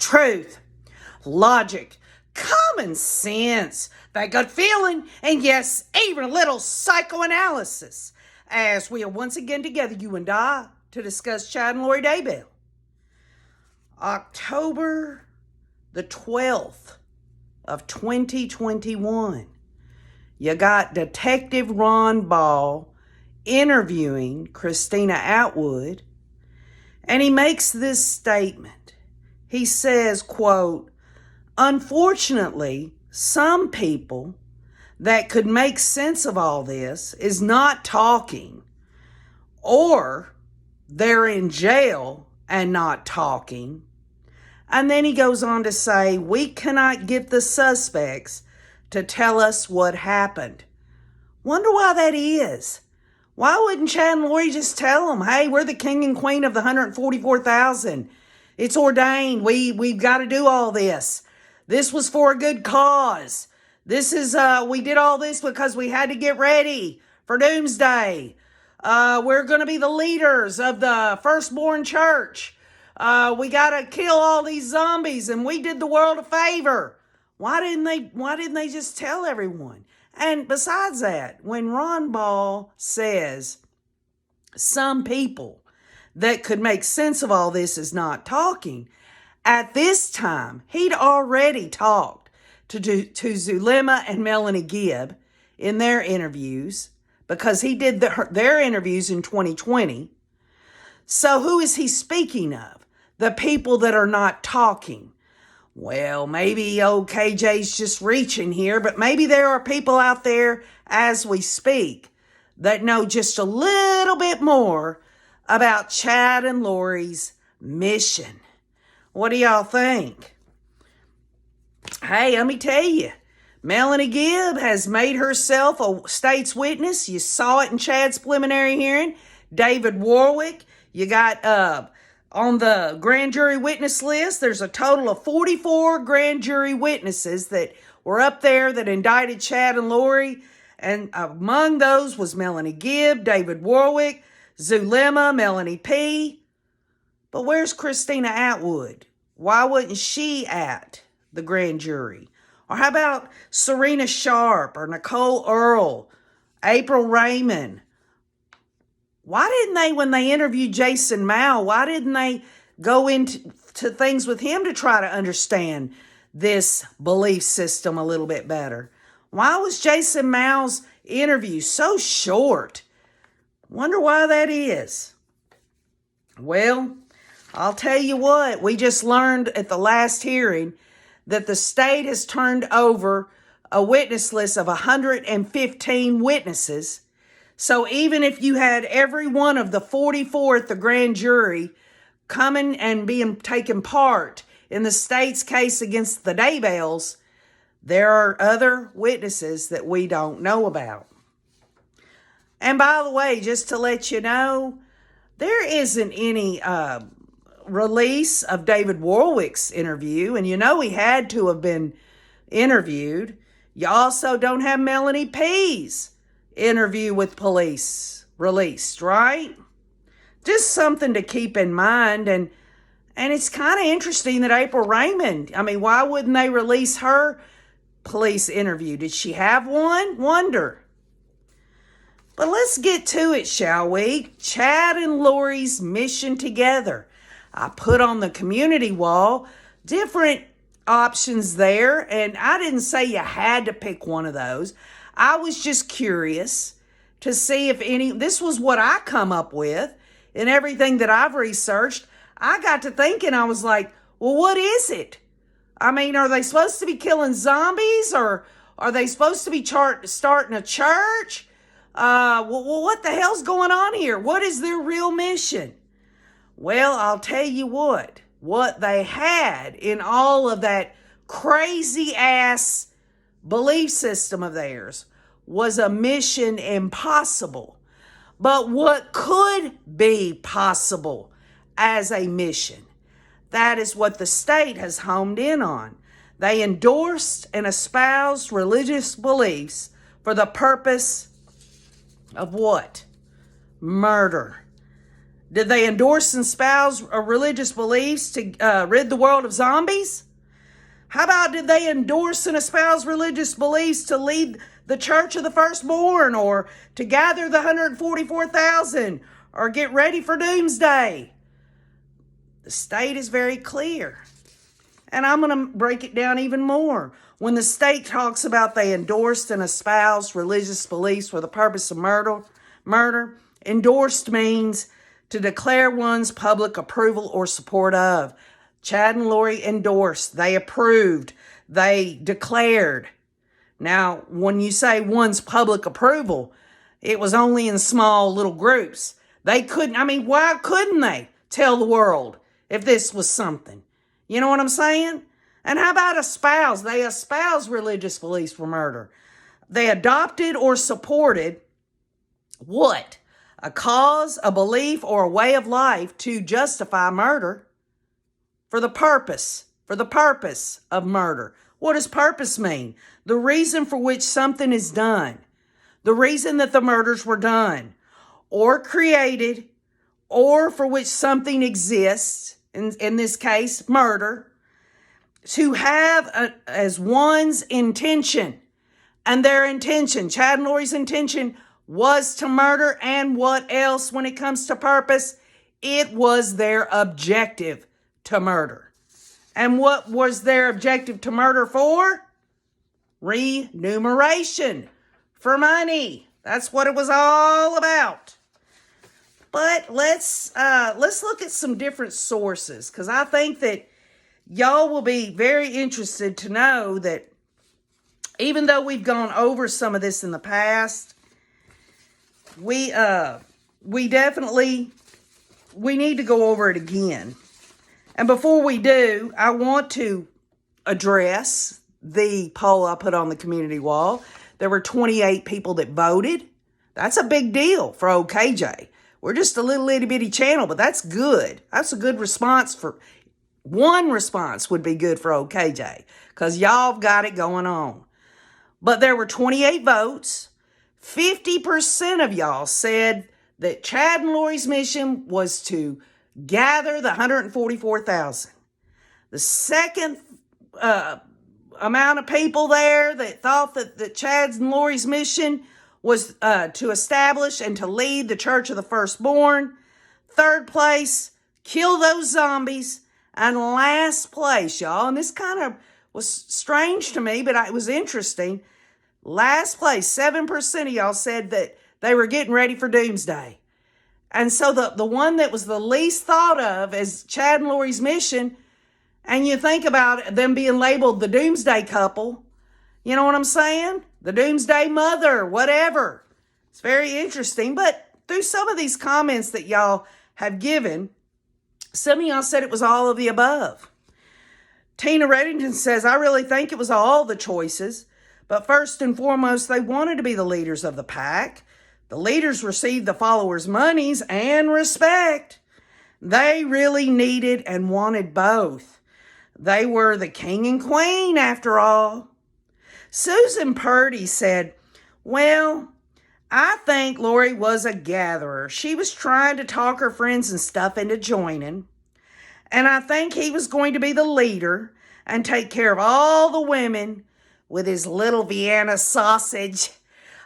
truth, logic, common sense, that gut feeling, and yes, even a little psychoanalysis, as we are once again together, you and I, to discuss Chad and Lori Daybell. October the 12th of 2021, you got Detective Ron Ball interviewing Christina Atwood, and he makes this statement. He says, quote, "Unfortunately, some people that could make sense of all this is not talking, or they're in jail and not talking." And then he goes on to say, "We cannot get the suspects to tell us what happened." Wonder why that is. Why wouldn't Chad and Lori just tell them, hey, we're the king and queen of the 144,000. It's ordained. We've got to do all this. This was for a good cause. This is, we did all this because we had to get ready for doomsday. We're going to be the leaders of the firstborn church. We got to kill all these zombies, and we did the world a favor. Why didn't they just tell everyone? And besides that, when Ron Ball says some people that could make sense of all this is not talking, at this time, he'd already talked to Zulema and Melanie Gibb in their interviews, because he did their interviews in 2020. So who is he speaking of? The people that are not talking. Well, maybe old KJ's just reaching here, but maybe there are people out there as we speak that know just a little bit more about Chad and Lori's mission. What do y'all think? Hey, let me tell you, Melanie Gibb has made herself a state's witness. You saw it in Chad's preliminary hearing. David Warwick, you got on the grand jury witness list, there's a total of 44 grand jury witnesses that were up there that indicted Chad and Lori. And among those was Melanie Gibb, David Warwick, Zulema, Melanie P. But where's Christina Atwood? Why wasn't she at the grand jury? Or how about Serena Sharp or Nicole Earl, April Raymond? Why didn't they, when they interviewed Jason Mao, why didn't they go into things with him to try to understand this belief system a little bit better? Why was Jason Mao's interview so short? Wonder why that is. Well, I'll tell you what, we just learned at the last hearing that the state has turned over a witness list of 115 witnesses. So even if you had every one of the 44 at the grand jury coming and being taken part in the state's case against the Daybells, there are other witnesses that we don't know about. And by the way, just to let you know, there isn't any release of David Warwick's interview, and you know he had to have been interviewed. You also don't have Melanie P's interview with police released, right? Just something to keep in mind. And it's kind of interesting that April Raymond, I mean, why wouldn't they release her police interview? Did she have one? Wonder. But let's get to it, shall we? Chad and Lori's mission together. I put on the community wall different options there, and I didn't say you had to pick one of those. I was just curious to see if this was what I come up with and everything that I've researched. I got to thinking, I was like, well, what is it? I mean, are they supposed to be killing zombies, or are they supposed to be starting a church? Well, what the hell's going on here? What is their real mission? Well, I'll tell you what they had in all of that crazy ass belief system of theirs was a mission impossible. But what could be possible as a mission? That is what the state has homed in on. They endorsed and espoused religious beliefs for the purpose of what? Murder. Did they endorse and espouse religious beliefs to rid the world of zombies? How about did they endorse and espouse religious beliefs to lead the Church of the Firstborn, or to gather the 144,000, or get ready for doomsday? The state is very clear. And I'm going to break it down even more. When the state talks about they endorsed and espoused religious beliefs for the purpose of murder, endorsed means to declare one's public approval or support of. Chad and Lori endorsed. They approved. They declared. Now, when you say one's public approval, it was only in small little groups. They couldn't, why couldn't they tell the world if this was something? You know what I'm saying? And how about espouse? They espoused religious beliefs for murder. They adopted or supported what? A cause, a belief, or a way of life to justify murder for the purpose of murder. What does purpose mean? The reason for which something is done. The reason that the murders were done or created, or for which something exists, in this case, murder, to have as one's intention. And their intention, Chad and Lori's intention, was to murder. And what else when it comes to purpose? It was their objective to murder. And what was their objective to murder for? Remuneration. For money. That's what it was all about. But let's look at some different sources, because I think that y'all will be very interested to know that even though we've gone over some of this in the past, we need to go over it again. And before we do, I want to address the poll I put on the community wall. There were 28 people that voted. That's a big deal for OKJ. We're just a little itty bitty channel, but that's good. That's a good response. For one response would be good for OKJ, because y'all got it going on. But there were 28 votes. 50% of y'all said that Chad and Lori's mission was to gather the 144,000. The second amount of people there that thought that Chad's and Lori's mission was to establish and to lead the Church of the Firstborn. Third place, kill those zombies. And last place, y'all, and this kind of was strange to me, but it was interesting. Last place, 7% of y'all said that they were getting ready for doomsday. And so the one that was the least thought of as Chad and Lori's mission, and you think about them being labeled the doomsday couple, you know what I'm saying? The doomsday mother, whatever. It's very interesting. But through some of these comments that y'all have given, some of y'all said it was all of the above. Tina Reddington says, I really think it was all the choices. But first and foremost, they wanted to be the leaders of the pack. The leaders received the followers' monies and respect. They really needed and wanted both. They were the king and queen, after all. Susan Purdy said, well, I think Lori was a gatherer. She was trying to talk her friends and stuff into joining. And I think he was going to be the leader and take care of all the women with his little Vienna sausage.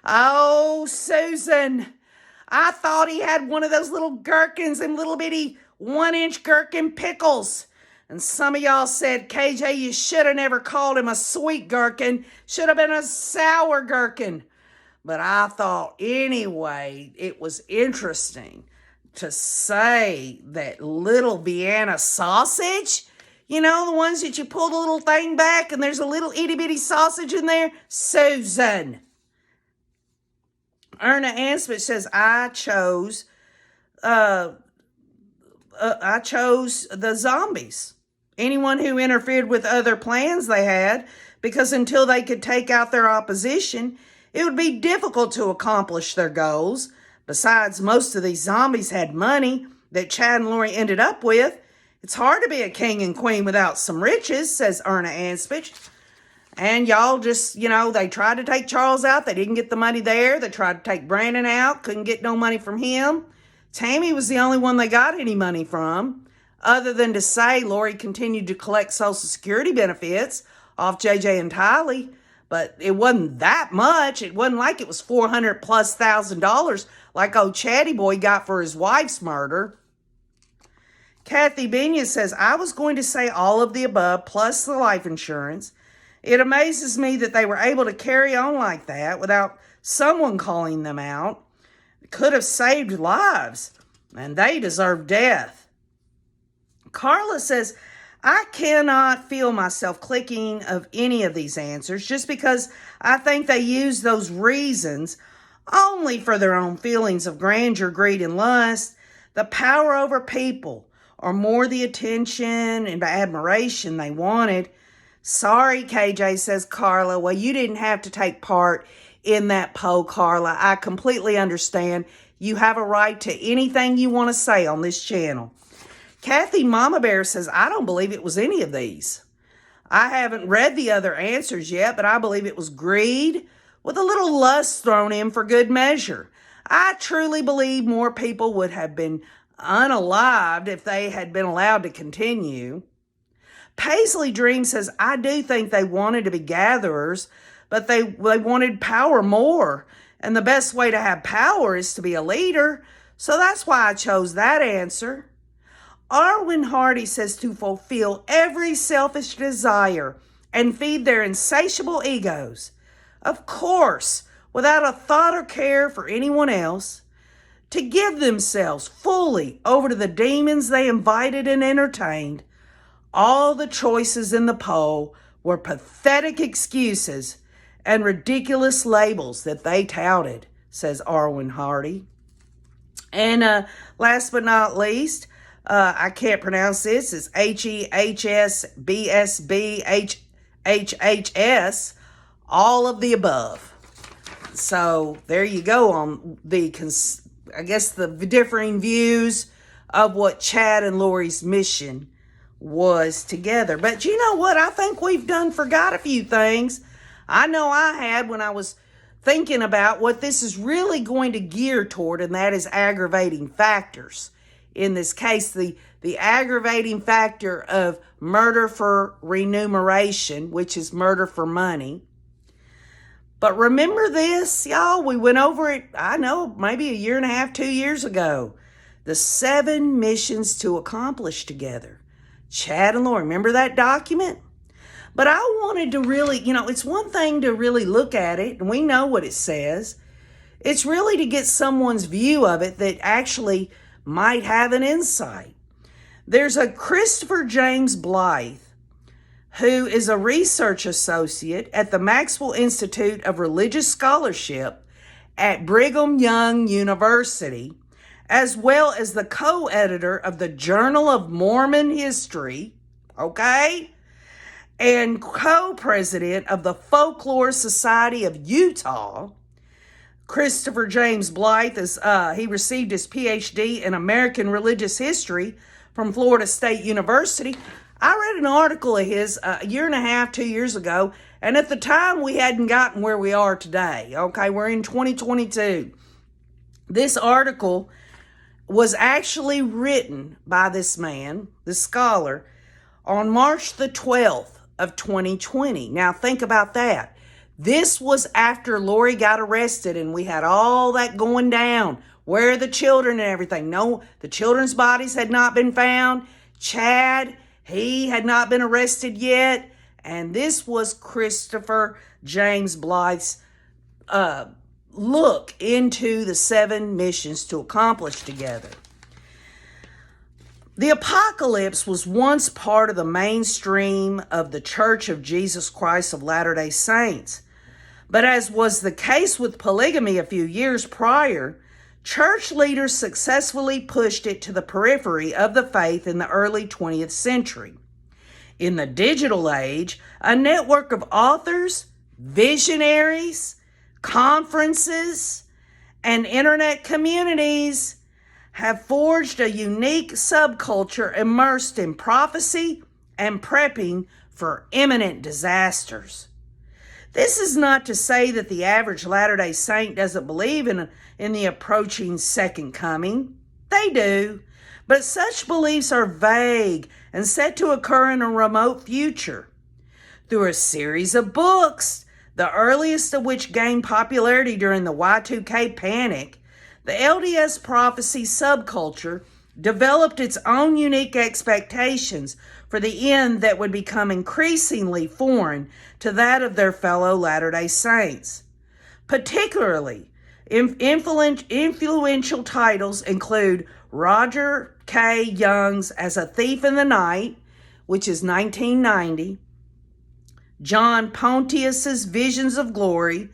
Oh, Susan, I thought he had one of those little gherkins and little bitty 1-inch gherkin pickles. And some of y'all said, KJ, you should have never called him a sweet gherkin. Should have been a sour gherkin. But I thought, anyway, it was interesting to say that little Vienna sausage, you know, the ones that you pull the little thing back and there's a little itty-bitty sausage in there. Susan. Erna Anspich says, I chose the zombies. Anyone who interfered with other plans they had, because until they could take out their opposition, it would be difficult to accomplish their goals. Besides, most of these zombies had money that Chad and Lori ended up with. It's hard to be a king and queen without some riches, says Erna Anspich. And y'all just, you know, they tried to take Charles out. They didn't get the money there. They tried to take Brandon out. Couldn't get no money from him. Tammy was the only one they got any money from, other than to say Lori continued to collect Social Security benefits off JJ and Tylee. But it wasn't that much. It wasn't like it was $400,000+ like old Chatty Boy got for his wife's murder. Kathy Benya says, I was going to say all of the above plus the life insurance. It amazes me that they were able to carry on like that without someone calling them out. It could have saved lives, and they deserve death. Carla says, I cannot feel myself clicking of any of these answers just because I think they use those reasons only for their own feelings of grandeur, greed, and lust, the power over people, or more the attention and admiration they wanted. Sorry, KJ, says Carla. Well, you didn't have to take part in that poll, Carla. I completely understand. You have a right to anything you want to say on this channel. Kathy Mama Bear says, I don't believe it was any of these. I haven't read the other answers yet, but I believe it was greed with a little lust thrown in for good measure. I truly believe more people would have been unalived if they had been allowed to continue. Paisley Dream says, I do think they wanted to be gatherers, but they wanted power more. And the best way to have power is to be a leader. So that's why I chose that answer. Arwen Hardy says to fulfill every selfish desire and feed their insatiable egos. Of course, without a thought or care for anyone else. To give themselves fully over to the demons they invited and entertained. All the choices in the poll were pathetic excuses and ridiculous labels that they touted, says Arwen Hardy. And last but not least, I can't pronounce this. It's HEHSBSBHHS, all of the above. So there you go on the, I guess, the differing views of what Chad and Lori's mission was together. But you know what? I think we've forgot a few things. I know I had when I was thinking about what this is really going to gear toward, and that is aggravating factors. In this case, the aggravating factor of murder for remuneration, which is murder for money. But remember this, y'all, we went over it, I know, maybe 1.5 years, 2 years ago. The 7 missions to accomplish together. Chad and Lori, remember that document? But I wanted to really, it's one thing to really look at it, and we know what it says. It's really to get someone's view of it that actually might have an insight. There's a Christopher James Blythe, who is a research associate at the Maxwell Institute of Religious Scholarship at Brigham Young University, as well as the co-editor of the Journal of Mormon History, okay, and co-president of the Folklore Society of Utah. Christopher James Blythe, he received his PhD in American Religious History from Florida State University. I read an article of his 1.5 years, 2 years ago, and at the time we hadn't gotten where we are today. Okay, we're in 2022. This article was actually written by this man, this scholar, on March the 12th of 2020. Now think about that. This was after Lori got arrested and we had all that going down. Where are the children and everything? No, the children's bodies had not been found. Chad, he had not been arrested yet. And this was Christopher James Blythe's look into the 7 missions to accomplish together. The apocalypse was once part of the mainstream of the Church of Jesus Christ of Latter-day Saints. But as was the case with polygamy a few years prior, church leaders successfully pushed it to the periphery of the faith in the early 20th century. In the digital age, a network of authors, visionaries, conferences, and internet communities have forged a unique subculture immersed in prophecy and prepping for imminent disasters. This is not to say that the average Latter-day Saint doesn't believe in the approaching second coming. They do, but such beliefs are vague and set to occur in a remote future. Through a series of books, the earliest of which gained popularity during the Y2K panic, the LDS prophecy subculture developed its own unique expectations for the end that would become increasingly foreign to that of their fellow Latter-day Saints. Particularly, influential titles include Roger K. Young's As a Thief in the Night, which is 1990, John Pontius's Visions of Glory,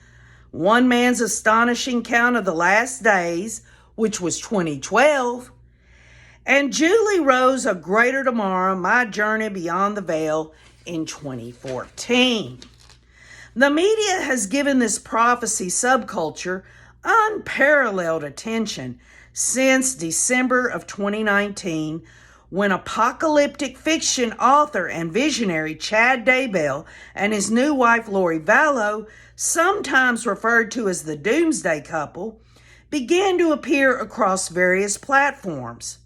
One Man's Astonishing Count of the Last Days, which was 2012, and Julie Rose, A Greater Tomorrow, My Journey Beyond the Veil in 2014. The media has given this prophecy subculture unparalleled attention since December of 2019, when apocalyptic fiction author and visionary Chad Daybell and his new wife Lori Vallow, sometimes referred to as the Doomsday Couple, began to appear across various platforms.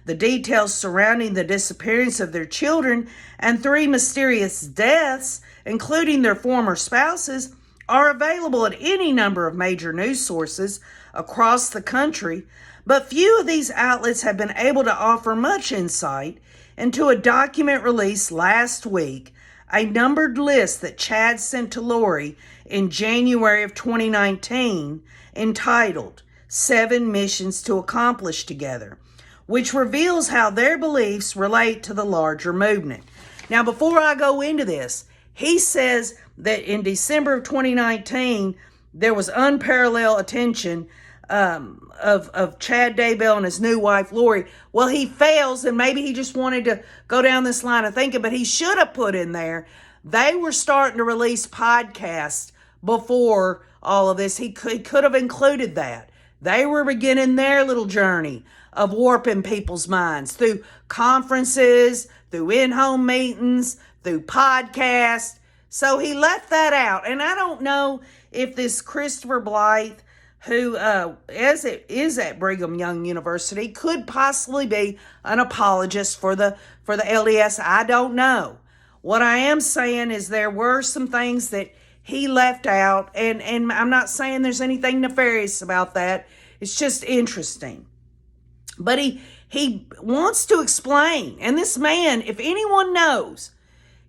The details surrounding the disappearance of their children and 3 mysterious deaths, including their former spouses, are available at any number of major news sources across the country, but few of these outlets have been able to offer much insight into a document released last week, a numbered list that Chad sent to Lori in January of 2019, entitled 7 Missions to Accomplish Together, which reveals how their beliefs relate to the larger movement. Now, before I go into this, he says that in December of 2019, there was unparalleled attention of Chad Daybell and his new wife, Lori. Well, he fails, and maybe he just wanted to go down this line of thinking, but he should have put in there, they were starting to release podcasts before all of this. He could have included that. They were beginning their little journey of warping people's minds through conferences, through in-home meetings, through podcasts. So he left that out. And I don't know if this Christopher Blythe, who is at Brigham Young University, could possibly be an apologist for the LDS. I don't know. What I am saying is there were some things that he left out, and I'm not saying there's anything nefarious about that. It's just interesting. But he wants to explain. And this man, if anyone knows,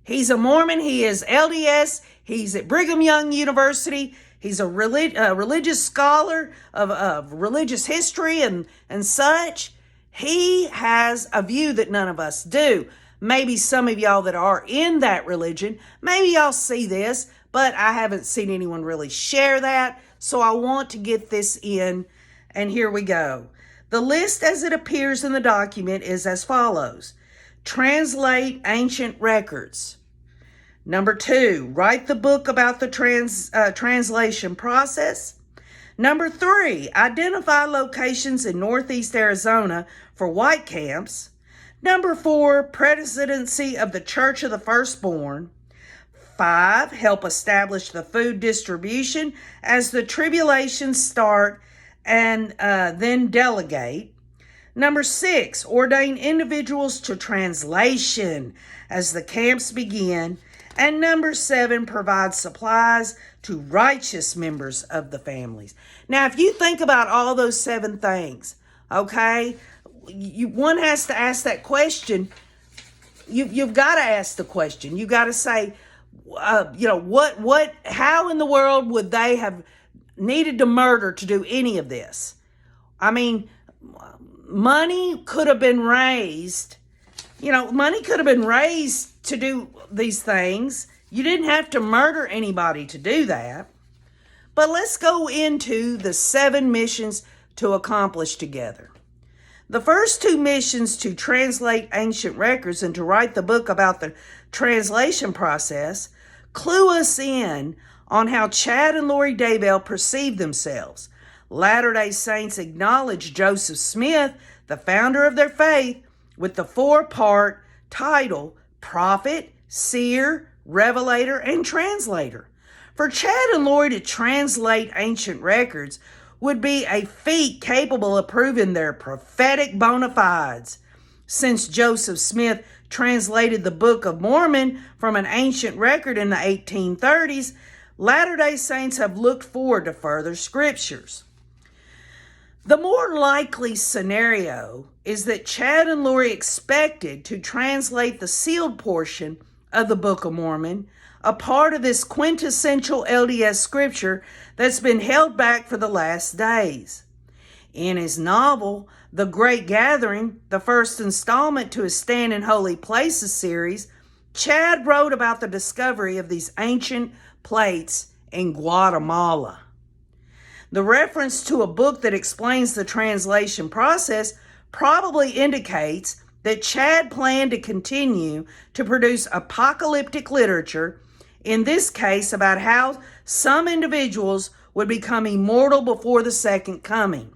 he's a Mormon, he is LDS, he's at Brigham Young University, he's a religious scholar of religious history and such. He has a view that none of us do. Maybe some of y'all that are in that religion, maybe y'all see this, but I haven't seen anyone really share that. So I want to get this in, and here we go. The list as it appears in the document is as follows. Translate ancient records. Number 2, write the book about the translation process. Number 3, identify locations in Northeast Arizona for white camps. Number 4, presidency of the Church of the Firstborn. 5, help establish the food distribution as the tribulations start and then delegate. Number 6, ordain individuals to translation as the camps begin. And number 7, provide supplies to righteous members of the families. Now, if you think about all those 7 things, okay, one has to ask that question. You've got to ask the question. You got to say, how in the world would they have needed to murder to do any of this? I mean, money could have been raised. Money could have been raised to do these things. You didn't have to murder anybody to do that. But let's go into the 7 missions to accomplish together. The first 2 missions, to translate ancient records and to write the book about the translation process, clue us in on how Chad and Lori Daybell perceive themselves. Latter-day Saints acknowledge Joseph Smith, the founder of their faith, with the 4-part title, Prophet, Seer, Revelator, and Translator. For Chad and Lori to translate ancient records would be a feat capable of proving their prophetic bona fides. Since Joseph Smith translated the Book of Mormon from an ancient record in the 1830s, Latter-day Saints have looked forward to further scriptures. The more likely scenario is that Chad and Lori expected to translate the sealed portion of the Book of Mormon, a part of this quintessential LDS scripture that's been held back for the last days. In his novel, The Great Gathering, the first installment to his Stand in Holy Places series, Chad wrote about the discovery of these ancient plates in Guatemala. The reference to a book that explains the translation process probably indicates that Chad planned to continue to produce apocalyptic literature, in this case about how some individuals would become immortal before the second coming.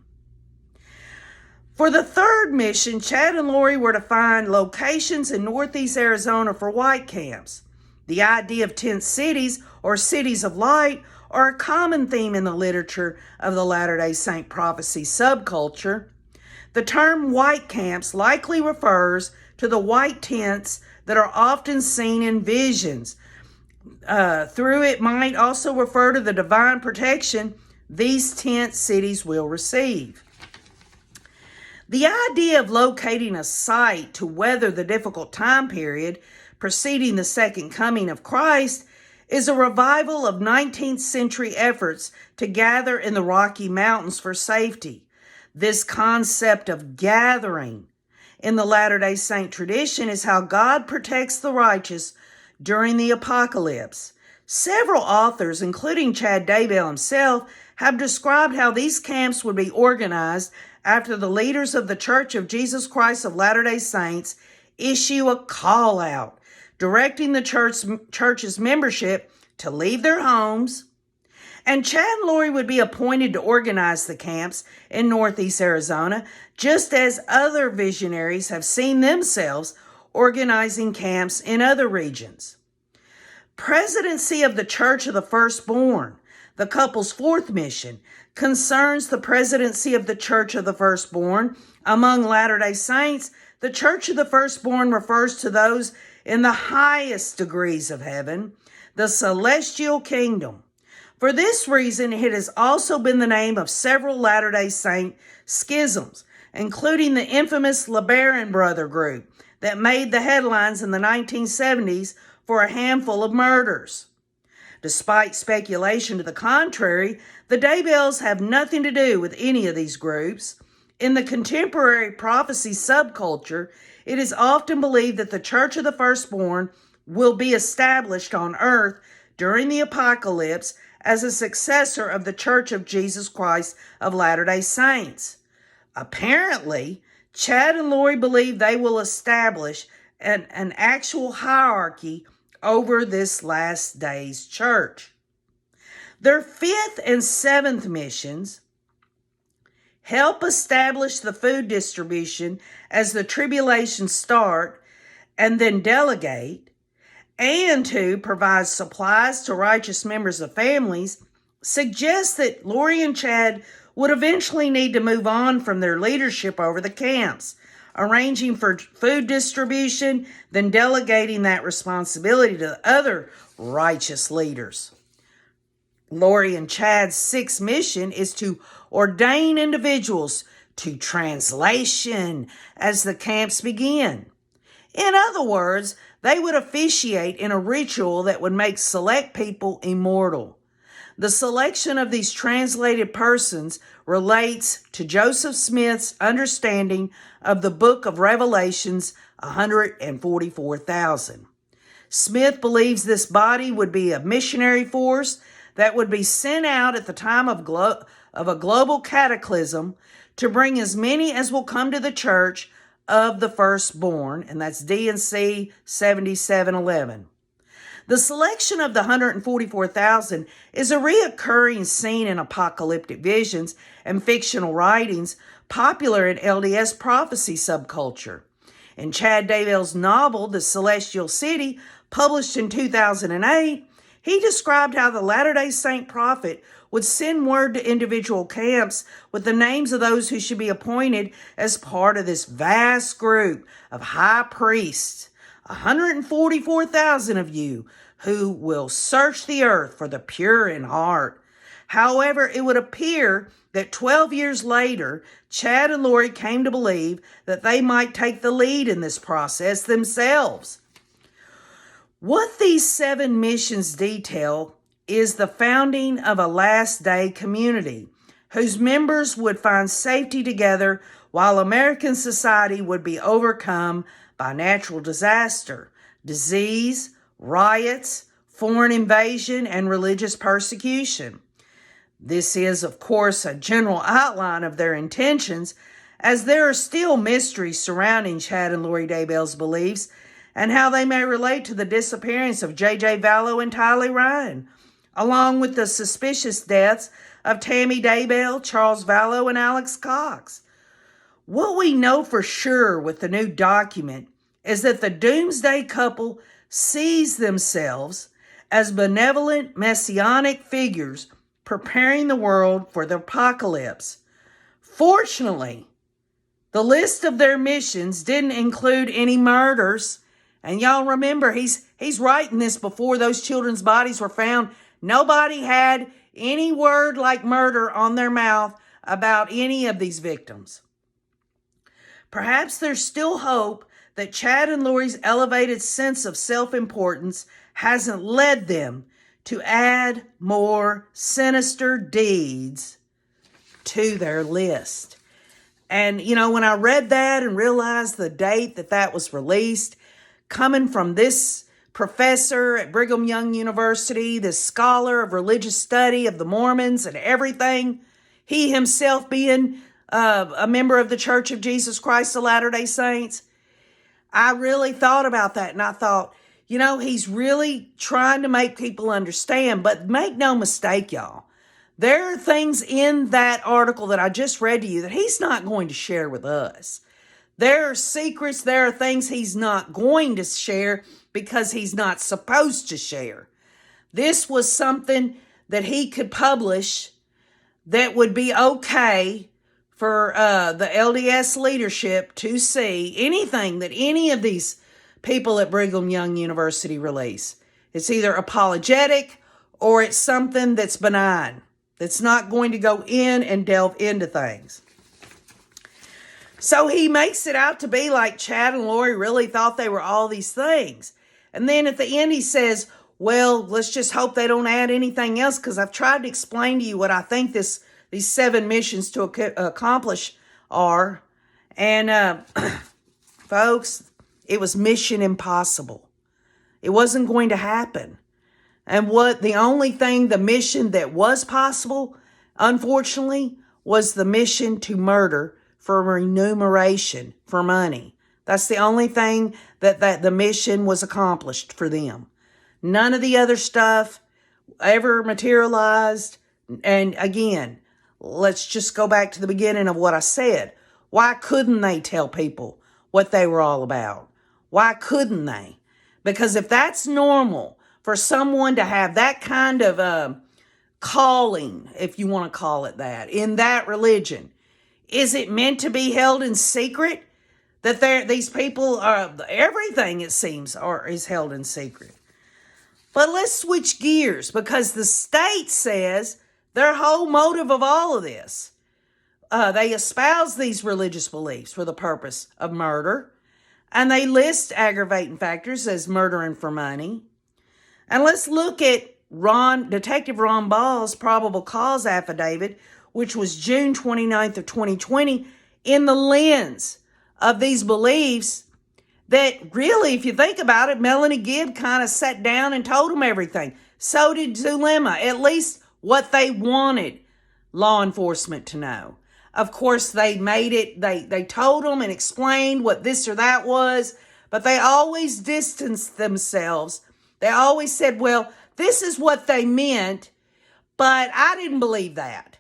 For the third mission, Chad and Lori were to find locations in northeast Arizona for white camps. The idea of tent cities or cities of light are a common theme in the literature of the Latter-day Saint prophecy subculture. The term white camps likely refers to the white tents that are often seen in visions. Through it might also refer to the divine protection these tent cities will receive. The idea of locating a site to weather the difficult time period preceding the second coming of Christ is a revival of 19th century efforts to gather in the Rocky Mountains for safety. This concept of gathering in the Latter-day Saint tradition is how God protects the righteous during the apocalypse. Several authors, including Chad Daybell himself, have described how these camps would be organized after the leaders of the Church of Jesus Christ of Latter-day Saints issue a call out, directing the church's membership to leave their homes. And Chad and Lori would be appointed to organize the camps in northeast Arizona, just as other visionaries have seen themselves organizing camps in other regions. Presidency of the Church of the Firstborn, the couple's fourth mission, concerns the presidency of the Church of the Firstborn. Among Latter-day Saints, the Church of the Firstborn refers to those in the highest degrees of heaven, the celestial kingdom. For this reason, it has also been the name of several Latter-day Saint schisms, including the infamous LeBaron Brother group that made the headlines in the 1970s for a handful of murders. Despite speculation to the contrary, the Daybells have nothing to do with any of these groups. In the contemporary prophecy subculture, it is often believed that the Church of the Firstborn will be established on earth during the apocalypse as a successor of the Church of Jesus Christ of Latter-day Saints. Apparently, Chad and Lori believe they will establish an actual hierarchy over this last days church. Their fifth and seventh missions help establish the food distribution as the tribulations start and then delegate, and to provide supplies to righteous members of families, suggests that Lori and Chad would eventually need to move on from their leadership over the camps, arranging for food distribution, then delegating that responsibility to other righteous leaders. Lori and Chad's sixth mission is to ordain individuals to translation as the camps begin. In other words, they would officiate in a ritual that would make select people immortal. The selection of these translated persons relates to Joseph Smith's understanding of the book of Revelations 144,000. Smith believes this body would be a missionary force that would be sent out at the time of a global cataclysm to bring as many as will come to the church of the firstborn, and that's D&C 7711. The selection of the 144,000 is a reoccurring scene in apocalyptic visions and fictional writings popular in LDS prophecy subculture. In Chad Daybell's novel, The Celestial City, published in 2008, he described how the Latter-day Saint prophet would send word to individual camps with the names of those who should be appointed as part of this vast group of high priests, 144,000 of you who will search the earth for the pure in heart. However, it would appear that 12 years later, Chad and Lori came to believe that they might take the lead in this process themselves. What these 7 missions detail is the founding of a last day community whose members would find safety together while American society would be overcome by natural disaster, disease, riots, foreign invasion, and religious persecution. This is, of course, a general outline of their intentions, as there are still mysteries surrounding Chad and Lori Daybell's beliefs and how they may relate to the disappearance of J.J. Vallow and Tylee Ryan, along with the suspicious deaths of Tammy Daybell, Charles Vallow, and Alex Cox. What we know for sure with the new document is that the doomsday couple sees themselves as benevolent messianic figures preparing the world for the apocalypse. Fortunately, the list of their missions didn't include any murders. And y'all remember, he's writing this before those children's bodies were found. Nobody had any word like murder on their mouth about any of these victims. Perhaps there's still hope that Chad and Lori's elevated sense of self-importance hasn't led them to add more sinister deeds to their list. And, when I read that and realized the date that was released, coming from this professor at Brigham Young University, this scholar of religious study of the Mormons and everything, he himself being a member of the Church of Jesus Christ of Latter-day Saints, I really thought about that, and I thought, he's really trying to make people understand. But make no mistake, y'all, there are things in that article that I just read to you that he's not going to share with us. There are secrets, there are things he's not going to share because he's not supposed to share. This was something that he could publish that would be okay for the LDS leadership to see. Anything that any of these people at Brigham Young University release, it's either apologetic or it's something that's benign, that's not going to go in and delve into things. So he makes it out to be like Chad and Lori really thought they were all these things. And then at the end he says, well, let's just hope they don't add anything else, because I've tried to explain to you what I think these 7 missions to accomplish are. And folks, it was mission impossible. It wasn't going to happen. And the mission that was possible, unfortunately, was the mission to murder for remuneration, for money. That's the only thing that the mission was accomplished for them. None of the other stuff ever materialized. And again, let's just go back to the beginning of what I said. Why couldn't they tell people what they were all about? Why couldn't they? Because if that's normal for someone to have that kind of calling, if you want to call it that, in that religion, is it meant to be held in secret? That these people are, everything it seems is held in secret. But let's switch gears, because the state says their whole motive of all of this, they espouse these religious beliefs for the purpose of murder, and they list aggravating factors as murdering for money. And let's look at Detective Ron Ball's probable cause affidavit, which was June 29th of 2020, in the lens of these beliefs that really, if you think about it, Melanie Gibb kind of sat down and told them everything. So did Zulema, at least what they wanted law enforcement to know. Of course, they made it, they told them and explained what this or that was, but they always distanced themselves. They always said, well, this is what they meant, but I didn't believe that.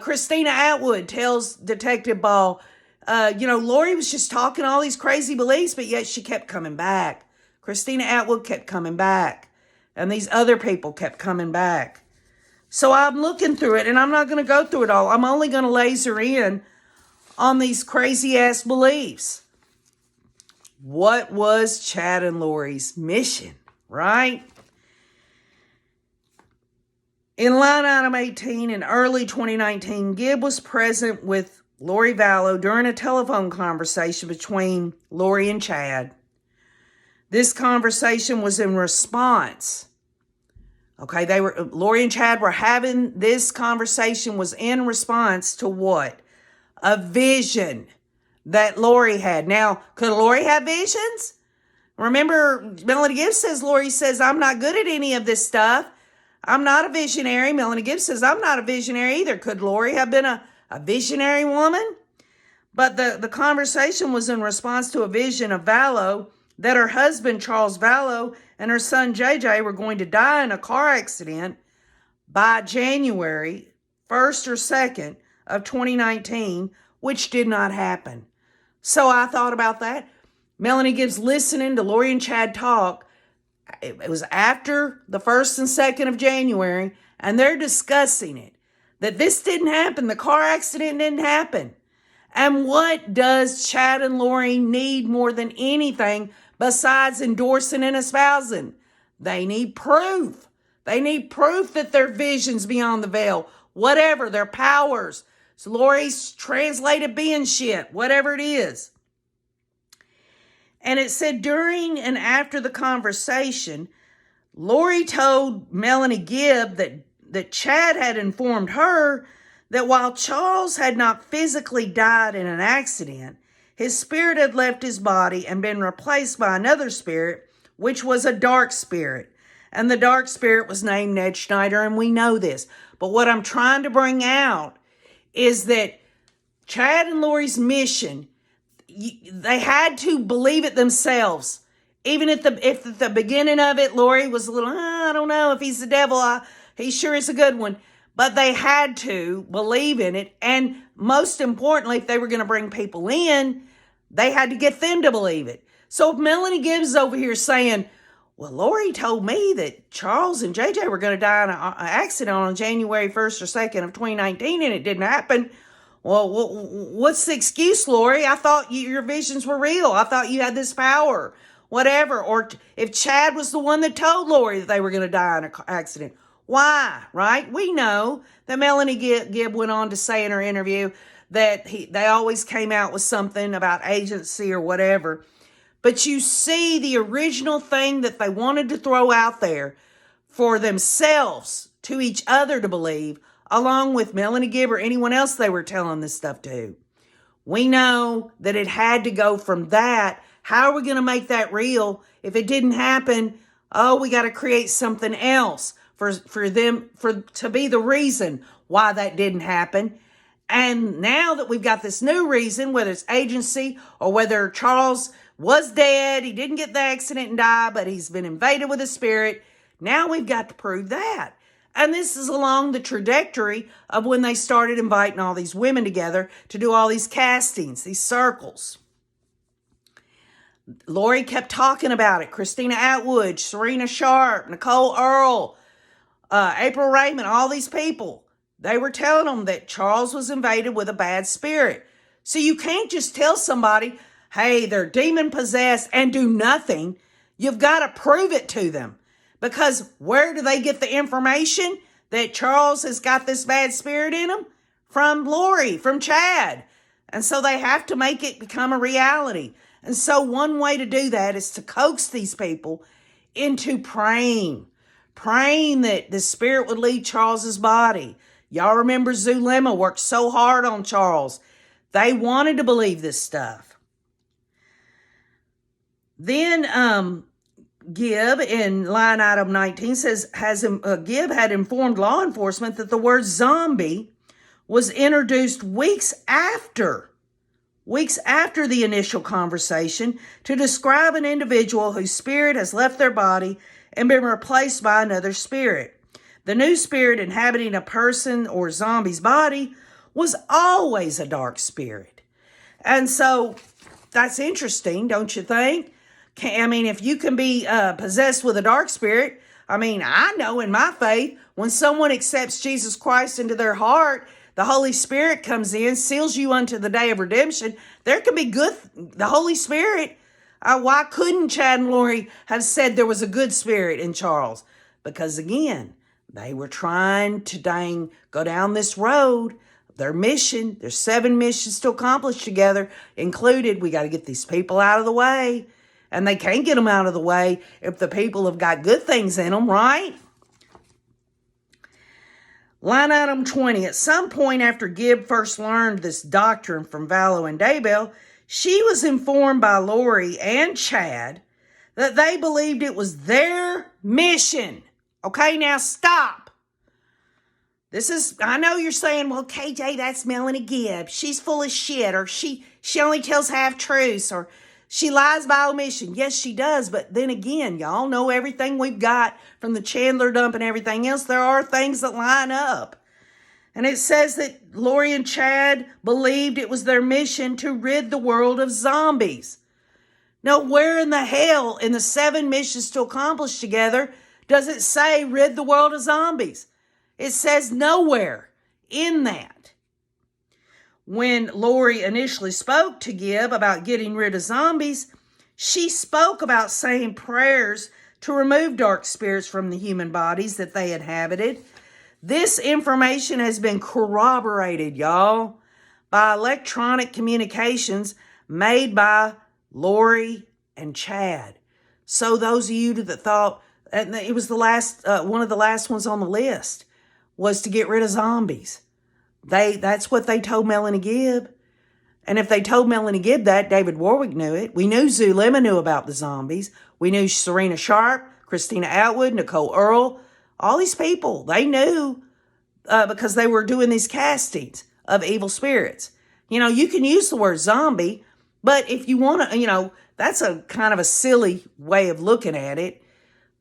Christina Atwood tells Detective Ball, Lori was just talking all these crazy beliefs, but yet she kept coming back. Christina Atwood kept coming back. And these other people kept coming back. So I'm looking through it, and I'm not going to go through it all. I'm only going to laser in on these crazy-ass beliefs. What was Chad and Lori's mission, right? In line item 18, in early 2019, Gibb was present with Lori Vallow during a telephone conversation between Lori and Chad. This conversation was in response. Okay, Lori and Chad were having this conversation was in response to what? A vision that Lori had. Now, could Lori have visions? Remember, Melanie Gibbs says, Lori says, I'm not good at any of this stuff. I'm not a visionary. Melanie Gibbs says, I'm not a visionary either. Could Lori have been a visionary woman? But the conversation was in response to a vision of Vallow that her husband, Charles Vallow, and her son, JJ, were going to die in a car accident by January 1st or 2nd of 2019, which did not happen. So I thought about that. Melanie Gibbs listening to Lori and Chad talk. It was after the 1st and 2nd of January, and they're discussing it. That this didn't happen. The car accident didn't happen. And what does Chad and Lori need more than anything besides endorsing and espousing? They need proof. They need proof that their vision's beyond the veil. Whatever, their powers. So Lori's translated being shit, whatever it is. And it said during and after the conversation, Lori told Melanie Gibb that Chad had informed her that while Charles had not physically died in an accident, his spirit had left his body and been replaced by another spirit, which was a dark spirit. And the dark spirit was named Ned Schneider, and we know this. But what I'm trying to bring out is that Chad and Lori's mission, they had to believe it themselves. Even if at the beginning of it, Lori was a little, I don't know if he's the devil. He sure is a good one. But they had to believe in it. And most importantly, if they were going to bring people in, they had to get them to believe it. So if Melanie Gibbs is over here saying, well, Lori told me that Charles and JJ were going to die in an accident on January 1st or 2nd of 2019 and it didn't happen. Well, what's the excuse, Lori? I thought your visions were real. I thought you had this power, whatever. Or if Chad was the one that told Lori that they were going to die in an accident. Why, right? We know that Melanie Gibb went on to say in her interview that they always came out with something about agency or whatever. But you see the original thing that they wanted to throw out there for themselves to each other to believe, along with Melanie Gibb or anyone else they were telling this stuff to. We know that it had to go from that. How are we going to make that real? If it didn't happen, we got to create something else for them to be the reason why that didn't happen. And now that we've got this new reason, whether it's agency or whether Charles was dead, he didn't get the accident and die, but he's been invaded with a spirit, now we've got to prove that. And this is along the trajectory of when they started inviting all these women together to do all these castings, these circles. Lori kept talking about it. Christina Atwood, Serena Sharp, Nicole Earle, April Raymond, all these people. They were telling them that Charles was invaded with a bad spirit. So you can't just tell somebody, hey, they're demon possessed and do nothing. You've got to prove it to them. Because where do they get the information that Charles has got this bad spirit in him? From Lori, from Chad. And so they have to make it become a reality. And so one way to do that is to coax these people into praying that the spirit would leave Charles's body. Y'all remember Zulema worked so hard on Charles. They wanted to believe this stuff. Then Gibb in line item 19 says, Gibb had informed law enforcement that the word zombie was introduced weeks after the initial conversation to describe an individual whose spirit has left their body and been replaced by another spirit. The new spirit inhabiting a person or zombie's body was always a dark spirit. And so that's interesting, don't you think? I mean, if you can be possessed with a dark spirit, I mean, I know in my faith, when someone accepts Jesus Christ into their heart, the Holy Spirit comes in, seals you unto the day of redemption. There can be good, the Holy Spirit. Why couldn't Chad and Lori have said there was a good spirit in Charles? Because again, they were trying to go down this road. Their mission, there's 7 missions to accomplish together, included we got to get these people out of the way. And they can't get them out of the way if the people have got good things in them, right? Line item 20. At some point after Gibb first learned this doctrine from Vallow and Daybell, she was informed by Lori and Chad that they believed it was their mission. Okay, now stop. I know you're saying, well, KJ, that's Melanie Gibb. She's full of shit, or she only tells half-truths, or she lies by omission. Yes, she does, but then again, y'all know everything we've got from the Chandler dump and everything else. There are things that line up. And it says that Lori and Chad believed it was their mission to rid the world of zombies. Now, where in the hell in the 7 missions to accomplish together does it say rid the world of zombies? It says nowhere in that. When Lori initially spoke to Gibb about getting rid of zombies, she spoke about saying prayers to remove dark spirits from the human bodies that they inhabited. This information has been corroborated, y'all, by electronic communications made by Lori and Chad. So those of you that thought, and it was the last, one of the last ones on the list, was to get rid of zombies. That's what they told Melanie Gibb. And if they told Melanie Gibb that, David Warwick knew it. We knew Zulema knew about the zombies. We knew Serena Sharp, Christina Atwood, Nicole Earle, all these people. They knew because they were doing these castings of evil spirits. You know, you can use the word zombie, but if you want to, that's a kind of a silly way of looking at it.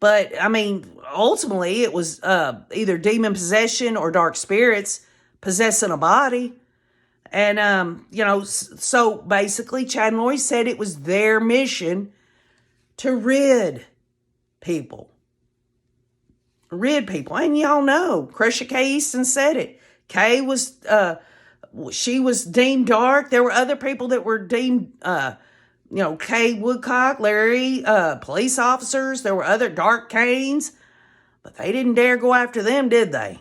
But, I mean, ultimately, it was either demon possession or dark spirits possessing a body. And, so basically, Chad and Lori said it was their mission to rid people. And y'all know, Crescia K. Easton said it. Kay was, she was deemed dark. There were other people that were deemed, Kay Woodcock, Larry, police officers. There were other dark Canes. But they didn't dare go after them, did they?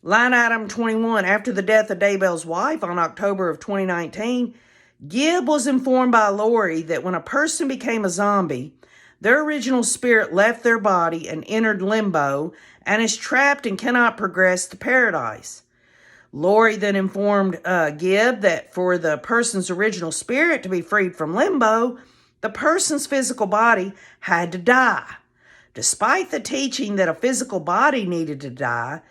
Line item 21. After the death of Daybell's wife on October of 2019, Gibb was informed by Lori that when a person became a zombie, their original spirit left their body and entered limbo and is trapped and cannot progress to paradise. Lori then informed Gibb that for the person's original spirit to be freed from limbo, the person's physical body had to die. Despite the teaching that a physical body needed to die,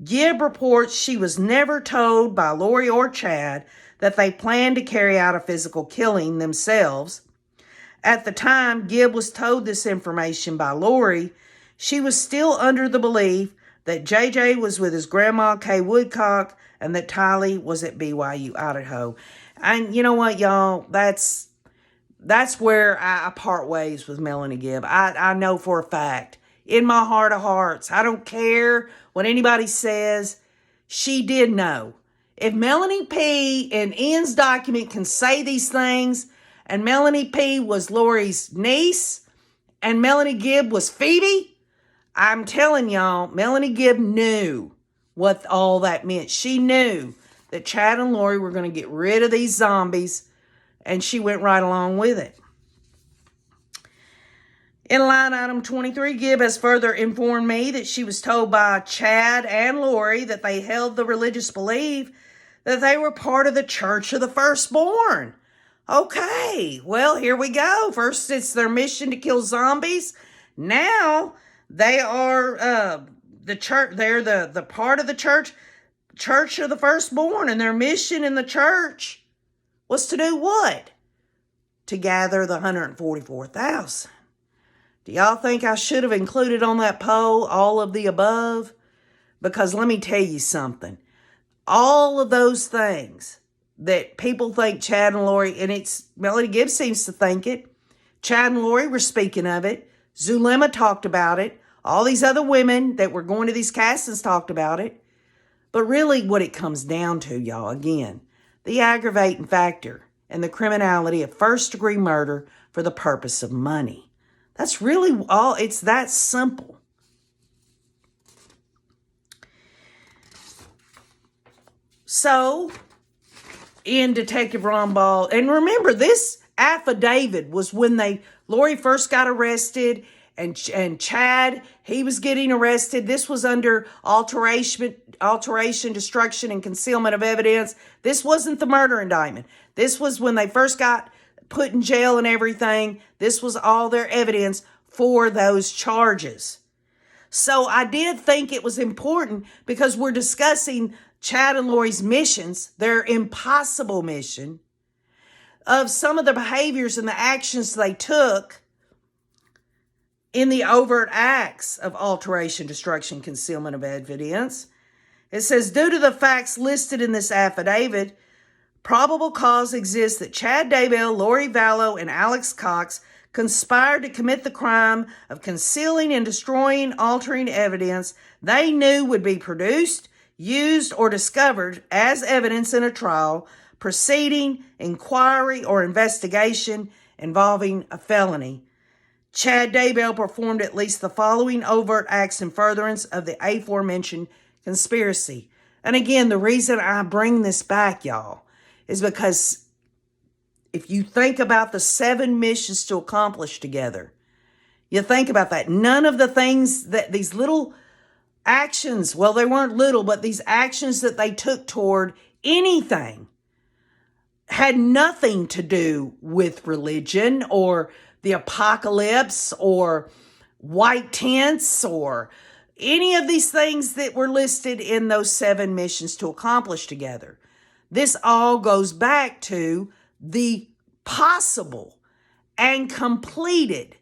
Gibb reports she was never told by Lori or Chad that they planned to carry out a physical killing themselves. At the time Gibb was told this information by Lori, she was still under the belief that JJ was with his grandma, Kay Woodcock, and that Tylee was at BYU, Idaho. And you know what, y'all? That's where I part ways with Melanie Gibb. I know for a fact, in my heart of hearts, I don't care what anybody says, she did know. If Melanie P. in Ian's document can say these things, and Melanie P. was Lori's niece, and Melanie Gibb was Phoebe, I'm telling y'all, Melanie Gibb knew what all that meant. She knew that Chad and Lori were going to get rid of these zombies, and she went right along with it. In line item 23, Gibb has further informed me that she was told by Chad and Lori that they held the religious belief that they were part of the Church of the Firstborn. Okay, well, here we go. First, it's their mission to kill zombies. Now, they are the church. They're the part of the Church of the Firstborn, and their mission in the church was to do what? To gather the 144,000. Do y'all think I should have included on that poll all of the above? Because let me tell you something. All of those things that people think Chad and Lori, and it's Melanie Gibb seems to think it. Chad and Lori were speaking of it. Zulema talked about it. All these other women that were going to these castings talked about it. But really what it comes down to, y'all, again, the aggravating factor and the criminality of first-degree murder for the purpose of money. That's really all. It's that simple. So, in Detective Ron Ball, and remember, this affidavit was when Lori first got arrested, and Chad, he was getting arrested. This was under alteration, destruction, and concealment of evidence. This wasn't the murder indictment. This was when they first got put in jail and everything. This was all their evidence for those charges. So I did think it was important because we're discussing Chad and Lori's missions, their impossible mission, of some of the behaviors and the actions they took in the overt acts of alteration, destruction, concealment of evidence. It says, due to the facts listed in this affidavit, probable cause exists that Chad Daybell, Lori Vallow, and Alex Cox conspired to commit the crime of concealing and destroying altering evidence they knew would be produced, used, or discovered as evidence in a trial, proceeding, inquiry, or investigation involving a felony. Chad Daybell performed at least the following overt acts in furtherance of the aforementioned conspiracy. And again, the reason I bring this back, y'all, is because if you think about the 7 missions to accomplish together, you think about that. None of the things that these little actions, well, they weren't little, but these actions that they took toward anything had nothing to do with religion or the apocalypse or white tents or any of these things that were listed in those 7 missions to accomplish together. This all goes back to the possible and completed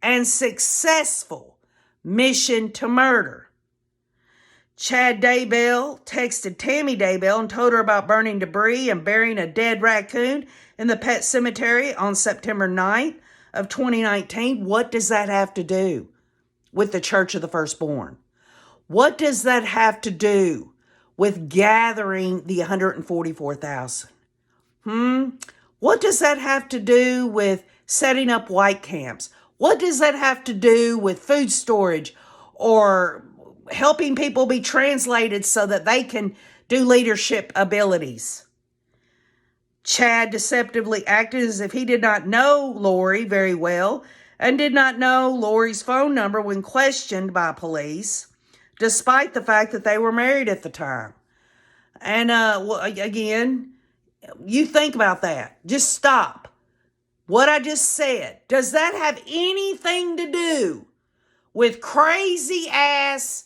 and successful mission to murder. Chad Daybell texted Tammy Daybell and told her about burning debris and burying a dead raccoon in the pet cemetery on September 9th of 2019. What does that have to do with the Church of the Firstborn? What does that have to do with gathering the 144,000? What does that have to do with setting up white camps? What does that have to do with food storage or helping people be translated so that they can do leadership abilities? Chad deceptively acted as if he did not know Lori very well and did not know Lori's phone number when questioned by police, despite the fact that they were married at the time. And again, you think about that. Just stop. What I just said, does that have anything to do with crazy ass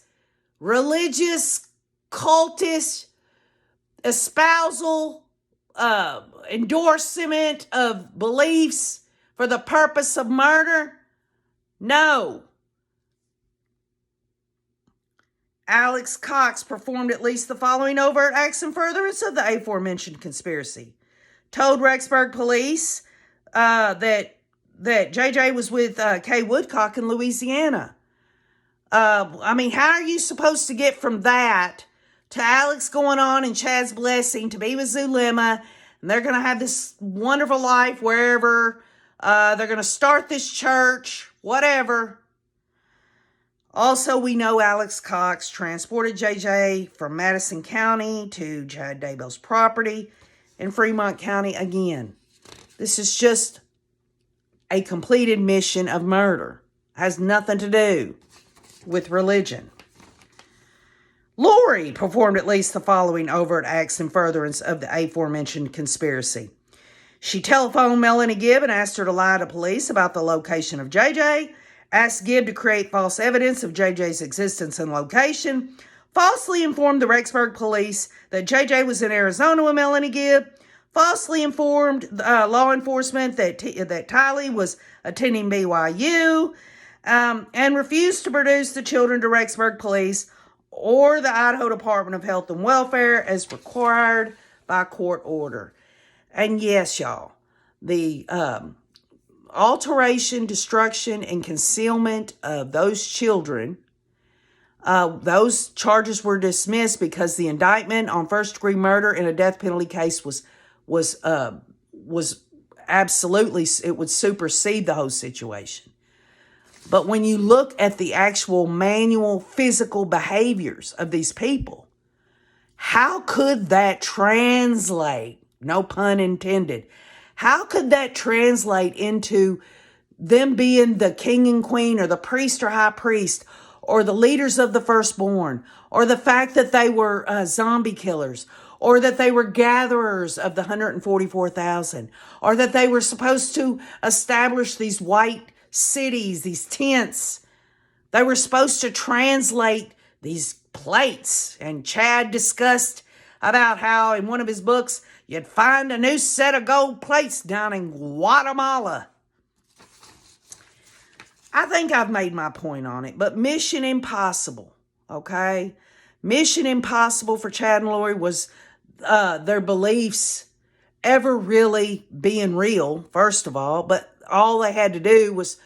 religious, cultist, espousal, endorsement of beliefs for the purpose of murder? No. Alex Cox performed at least the following overt acts in furtherance of the aforementioned conspiracy. Told Rexburg police that JJ was with Kay Woodcock in Louisiana. How are you supposed to get from that to Alex going on in Chad's blessing to be with Zulema, and they're going to have this wonderful life wherever, they're going to start this church, whatever. Also, we know Alex Cox transported JJ from Madison County to Chad Daybell's property in Fremont County. Again, this is just a completed mission of murder. Has nothing to do with religion. Lori performed at least the following overt acts in furtherance of the aforementioned conspiracy. She telephoned Melanie Gibb and asked her to lie to police about the location of JJ, asked Gibb to create false evidence of JJ's existence and location, falsely informed the Rexburg police that JJ was in Arizona with Melanie Gibb, falsely informed law enforcement that Tylee was attending BYU, and refused to produce the children to Rexburg police or the Idaho Department of Health and Welfare as required by court order. And yes, y'all, the alteration, destruction, and concealment of those children. Those charges were dismissed because the indictment on first-degree murder in a death penalty case was absolutely, it would supersede the whole situation. But when you look at the actual manual physical behaviors of these people, how could that translate? No pun intended. How could that translate into them being the king and queen, or the priest or high priest, or the leaders of the firstborn, or the fact that they were zombie killers, or that they were gatherers of the 144,000, or that they were supposed to establish these white cities, these tents? They were supposed to translate these plates. And Chad discussed about how in one of his books, you'd find a new set of gold plates down in Guatemala. I think I've made my point on it, but mission impossible, okay? Mission impossible for Chad and Lori was their beliefs ever really being real, first of all, but all they had to do was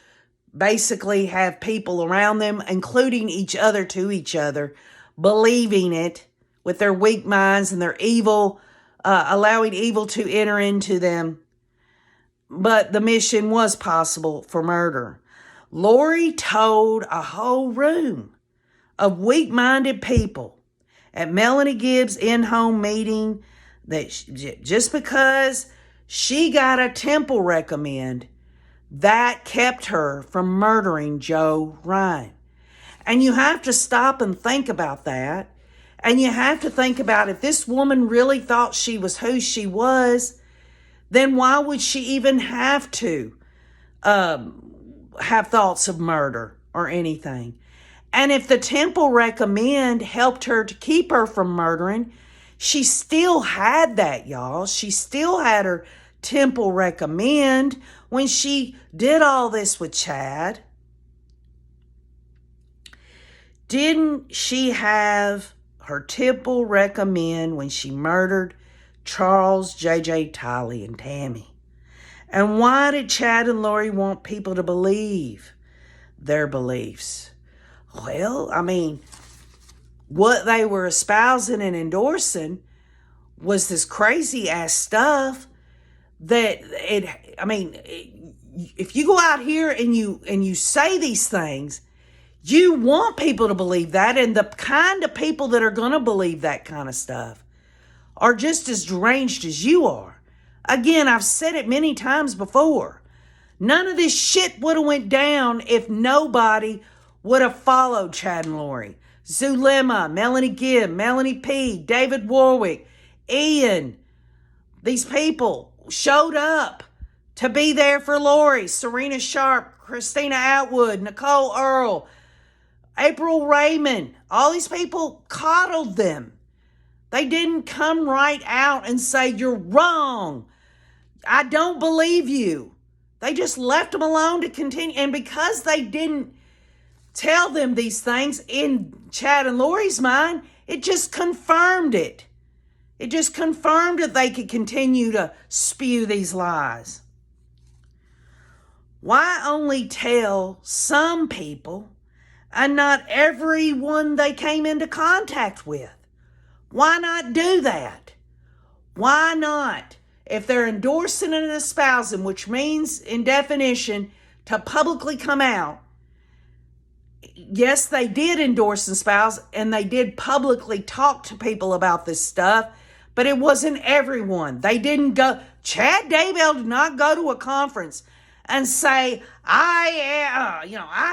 basically have people around them, including each other to each other, believing it with their weak minds and their evil, allowing evil to enter into them. But the mission was possible for murder. Lori told a whole room of weak-minded people at Melanie Gibbs' in-home meeting that just because she got a temple recommend, that kept her from murdering Joe Ryan. And you have to stop and think about that. And you have to think about, if this woman really thought she was who she was, then why would she even have to have thoughts of murder or anything? And if the temple recommend helped her to keep her from murdering, she still had that, y'all. She still had her temple recommend when she did all this with Chad. Didn't she have her temple recommend when she murdered Charles, JJ, Tylee, and Tammy? And why did Chad and Lori want people to believe their beliefs? Well, I mean, what they were espousing and endorsing was this crazy ass stuff that if you go out here and you say these things, you want people to believe that, and the kind of people that are going to believe that kind of stuff are just as deranged as you are. Again, I've said it many times before. None of this shit would have went down if nobody would have followed Chad and Lori. Zulema, Melanie Gibb, Melanie P., David Warwick, Ian. These people showed up to be there for Lori. Serena Sharp, Christina Atwood, Nicole Earl, April Raymond. All these people coddled them. They didn't come right out and say, "You're wrong. I don't believe you." They just left them alone to continue. And because they didn't tell them these things, in Chad and Lori's mind, it just confirmed it. It just confirmed that they could continue to spew these lies. Why only tell some people and not everyone they came into contact with? Why not do that? Why not? If they're endorsing and espousing, which means in definition to publicly come out, yes, they did endorse and espouse, and they did publicly talk to people about this stuff, but it wasn't everyone. They didn't go. Chad Daybell did not go to a conference and say, I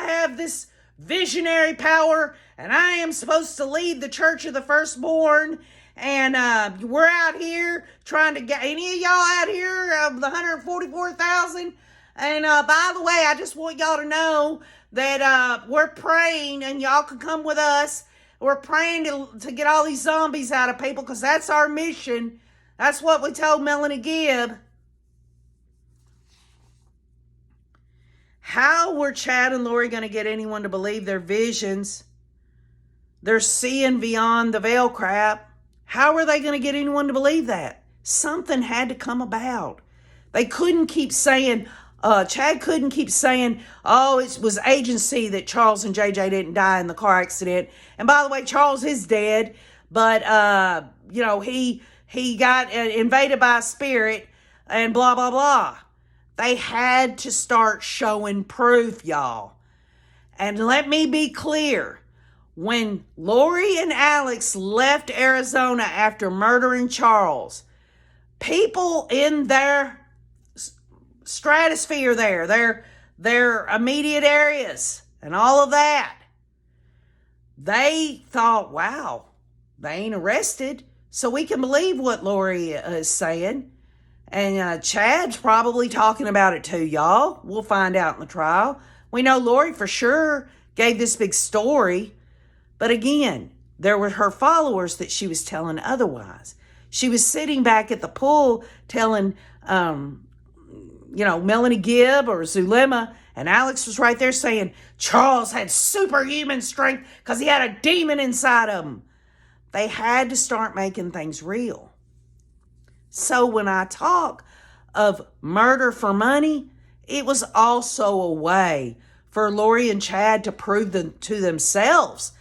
have this visionary power, and I am supposed to lead the Church of the Firstborn, and we're out here trying to get any of y'all out here of the 144,000. And by the way, I just want y'all to know that we're praying, and y'all can come with us. We're praying to get all these zombies out of people, because that's our mission. That's what we told Melanie Gibb. How were Chad and Lori going to get anyone to believe their visions? They're seeing beyond the veil crap. How were they going to get anyone to believe that? Something had to come about. They couldn't keep saying, Chad couldn't keep saying, oh, it was agency that Charles and JJ didn't die in the car accident. And by the way, Charles is dead, but, he got invaded by a spirit and blah, blah, blah. They had to start showing proof, y'all. And let me be clear. When Lori and Alex left Arizona after murdering Charles, people in their stratosphere their immediate areas and all of that, they thought, wow, they ain't arrested, so we can believe what Lori is saying. And Chad's probably talking about it too, y'all. We'll find out in the trial. We know Lori for sure gave this big story. But again, there were her followers that she was telling otherwise. She was sitting back at the pool telling, Melanie Gibb or Zulema, and Alex was right there saying Charles had superhuman strength because he had a demon inside of him. They had to start making things real. So when I talk of murder for money, it was also a way for Lori and Chad to prove to themselves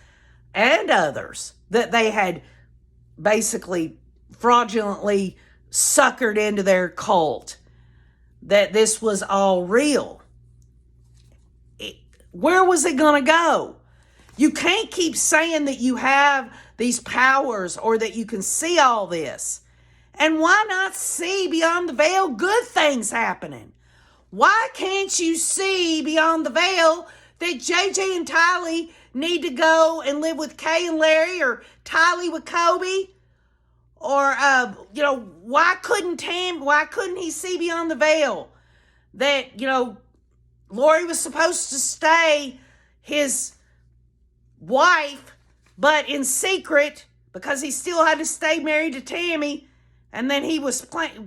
and others that they had basically fraudulently suckered into their cult, that this was all real. Where was it going to go? You can't keep saying that you have these powers or that you can see all this. And why not see beyond the veil good things happening? Why can't you see beyond the veil that JJ and Tylee need to go and live with Kay and Larry, or Tylee with Kobe? Or, why couldn't he see beyond the veil that, Lori was supposed to stay his wife, but in secret, because he still had to stay married to Tammy, and then he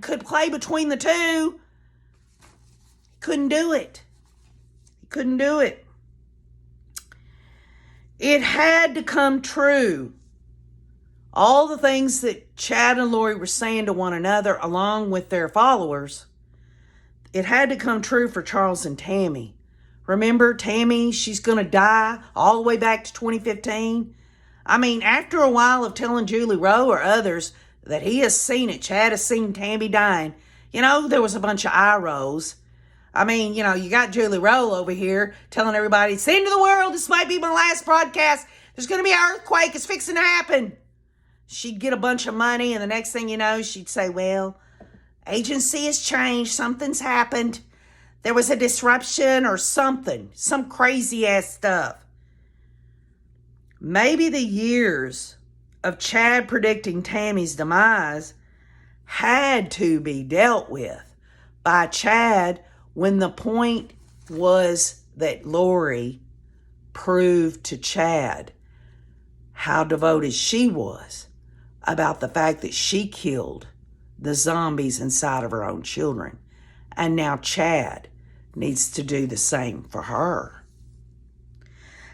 could play between the two. Couldn't do it. He couldn't do it. It had to come true. All the things that Chad and Lori were saying to one another, along with their followers, it had to come true for Charles and Tammy. Remember, Tammy, she's going to die all the way back to 2015. I mean, after a while of telling Julie Rowe or others that he has seen it, Chad has seen Tammy dying, there was a bunch of eye rolls. I mean, you got Julie Rowe over here telling everybody, it's the end of the world. This might be my last broadcast. There's going to be an earthquake. It's fixing to happen. She'd get a bunch of money, and the next thing you know, she'd say, well, agency has changed. Something's happened. There was a disruption or something. Some crazy-ass stuff. Maybe the years of Chad predicting Tammy's demise had to be dealt with by Chad when the point was that Lori proved to Chad how devoted she was about the fact that she killed the zombies inside of her own children. And now Chad needs to do the same for her.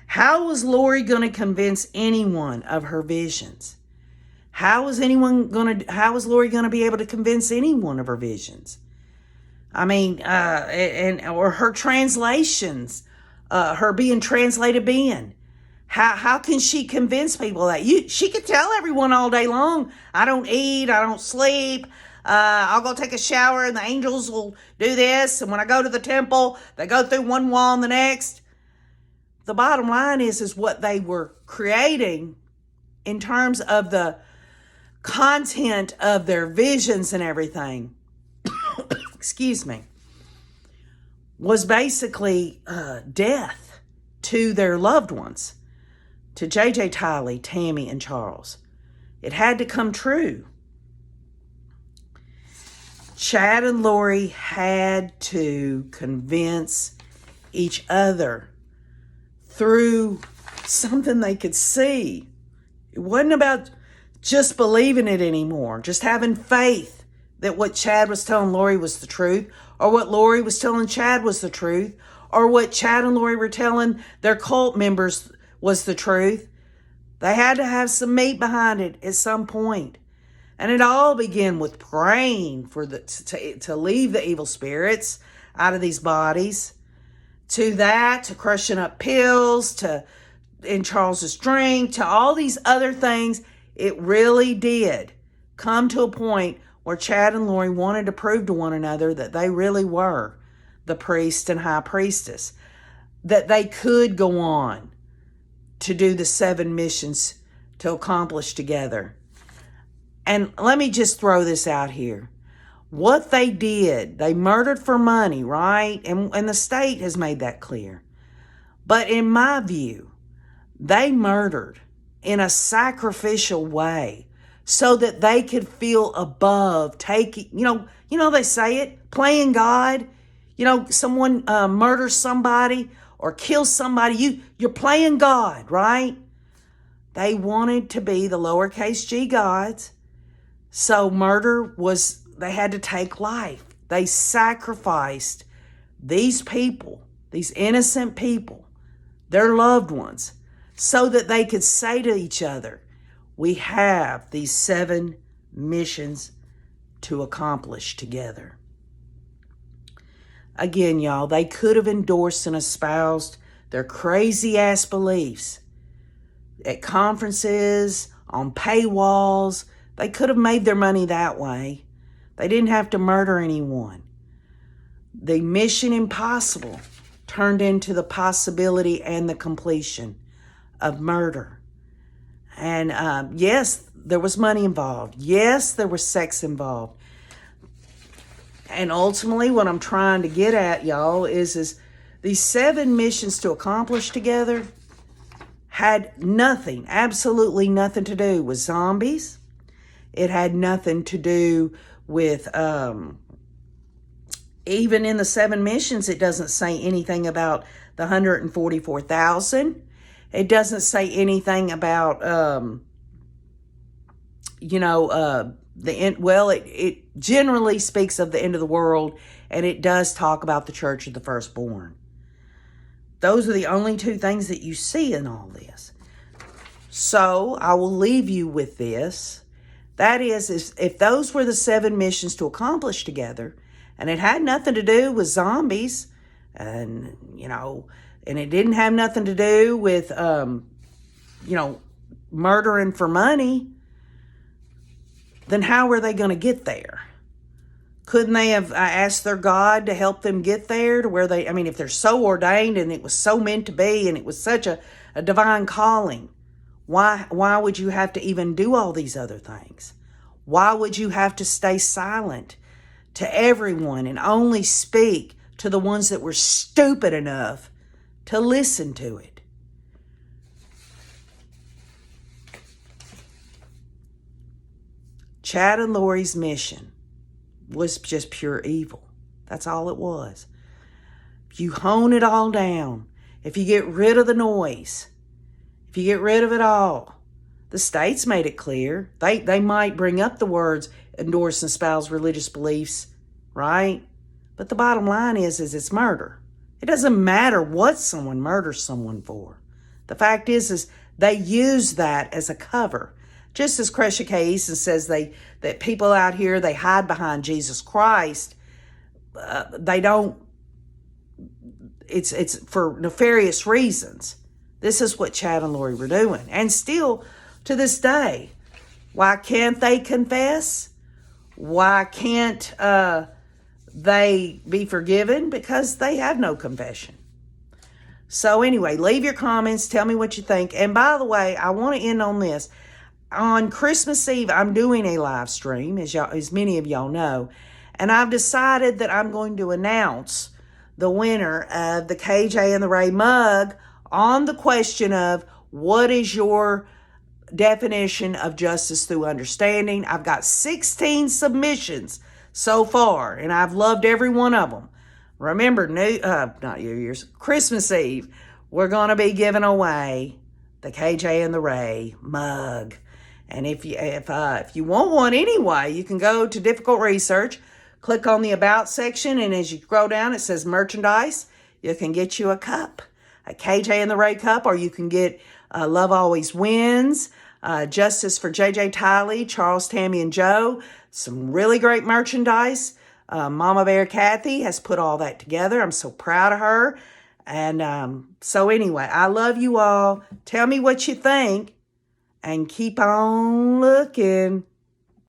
How was Lori going to convince anyone of her visions? How was Lori going to be able to convince anyone of her visions? I mean, or her translations, her being translated being. How can she convince people that? She could tell everyone all day long, I don't eat, I don't sleep, I'll go take a shower and the angels will do this. And when I go to the temple, they go through one wall and the next. The bottom line is what they were creating in terms of the content of their visions and everything, excuse me, was basically death to their loved ones, to JJ, Tylee, Tammy, and Charles. It had to come true. Chad and Lori had to convince each other through something they could see. It wasn't about just believing it anymore, just having faith that what Chad was telling Lori was the truth, or what Lori was telling Chad was the truth, or what Chad and Lori were telling their cult members was the truth. They had to have some meat behind it at some point. And it all began with praying for to leave the evil spirits. out of these bodies, to crushing up pills, to in Charles's drink, to all these other things. It really did come to a point where Chad and Lori wanted to prove to one another that they really were the priest and high priestess, that they could go on to do the 7 missions to accomplish together. And let me just throw this out here. What they did, they murdered for money, right? And the state has made that clear. But in my view, they murdered in a sacrificial way so that they could feel above taking, they say it, playing God. Someone murders somebody or kills somebody, you're playing God, right? They wanted to be the lowercase g gods. So murder was, they had to take life. They sacrificed these people, these innocent people, their loved ones, so that they could say to each other, we have these 7 missions to accomplish together. Again, y'all, they could have endorsed and espoused their crazy-ass beliefs at conferences, on paywalls. They could have made their money that way. They didn't have to murder anyone. The mission impossible turned into the possibility and the completion of murder. And yes, there was money involved. Yes, there was sex involved. And ultimately, what I'm trying to get at, y'all, is these 7 missions to accomplish together had nothing, absolutely nothing to do with zombies. It had nothing to do with, even in the 7 missions, it doesn't say anything about the 144,000. It doesn't say anything about, it generally speaks of the end of the world, and it does talk about the church of the firstborn. Those are the only 2 things that you see in all this. So I will leave you with this. That is if those were the 7 missions to accomplish together, and it had nothing to do with zombies, and it didn't have nothing to do with, murdering for money, then how were they going to get there? Couldn't they have asked their God to help them get there to where if they're so ordained and it was so meant to be and it was such a divine calling, why would you have to even do all these other things? Why would you have to stay silent to everyone and only speak to the ones that were stupid enough to listen to it? Chad and Lori's mission was just pure evil. That's all it was. If you hone it all down, if you get rid of the noise, if you get rid of it all, the state's made it clear. They might bring up the words endorse and espouse religious beliefs, right? But the bottom line is it's murder. It doesn't matter what someone murders someone for. The fact is they use that as a cover. Just as Kresha K. Easton says that people out here, they hide behind Jesus Christ. They don't, it's for nefarious reasons. This is what Chad and Lori were doing. And still, to this day, why can't they confess? Why can't they be forgiven? Because they have no confession. So anyway, leave your comments. Tell me what you think. And by the way, I want to end on this. On Christmas Eve, I'm doing a live stream, as many of y'all know, and I've decided that I'm going to announce the winner of the KJ and the Ray mug on the question of what is your definition of justice through understanding. I've got 16 submissions so far, and I've loved every one of them. Remember, not New Year's, Christmas Eve, we're going to be giving away the KJ and the Ray mug. And if you want one anyway, you can go to Difficult Research, click on the About section, and as you scroll down, it says Merchandise. You can get you a cup, a KJ and the Ray cup, or you can get Love Always Wins, Justice for JJ Tiley, Charles, Tammy, and Joe. Some really great merchandise. Mama Bear Kathy has put all that together. I'm so proud of her. And so anyway, I love you all. Tell me what you think and keep on looking.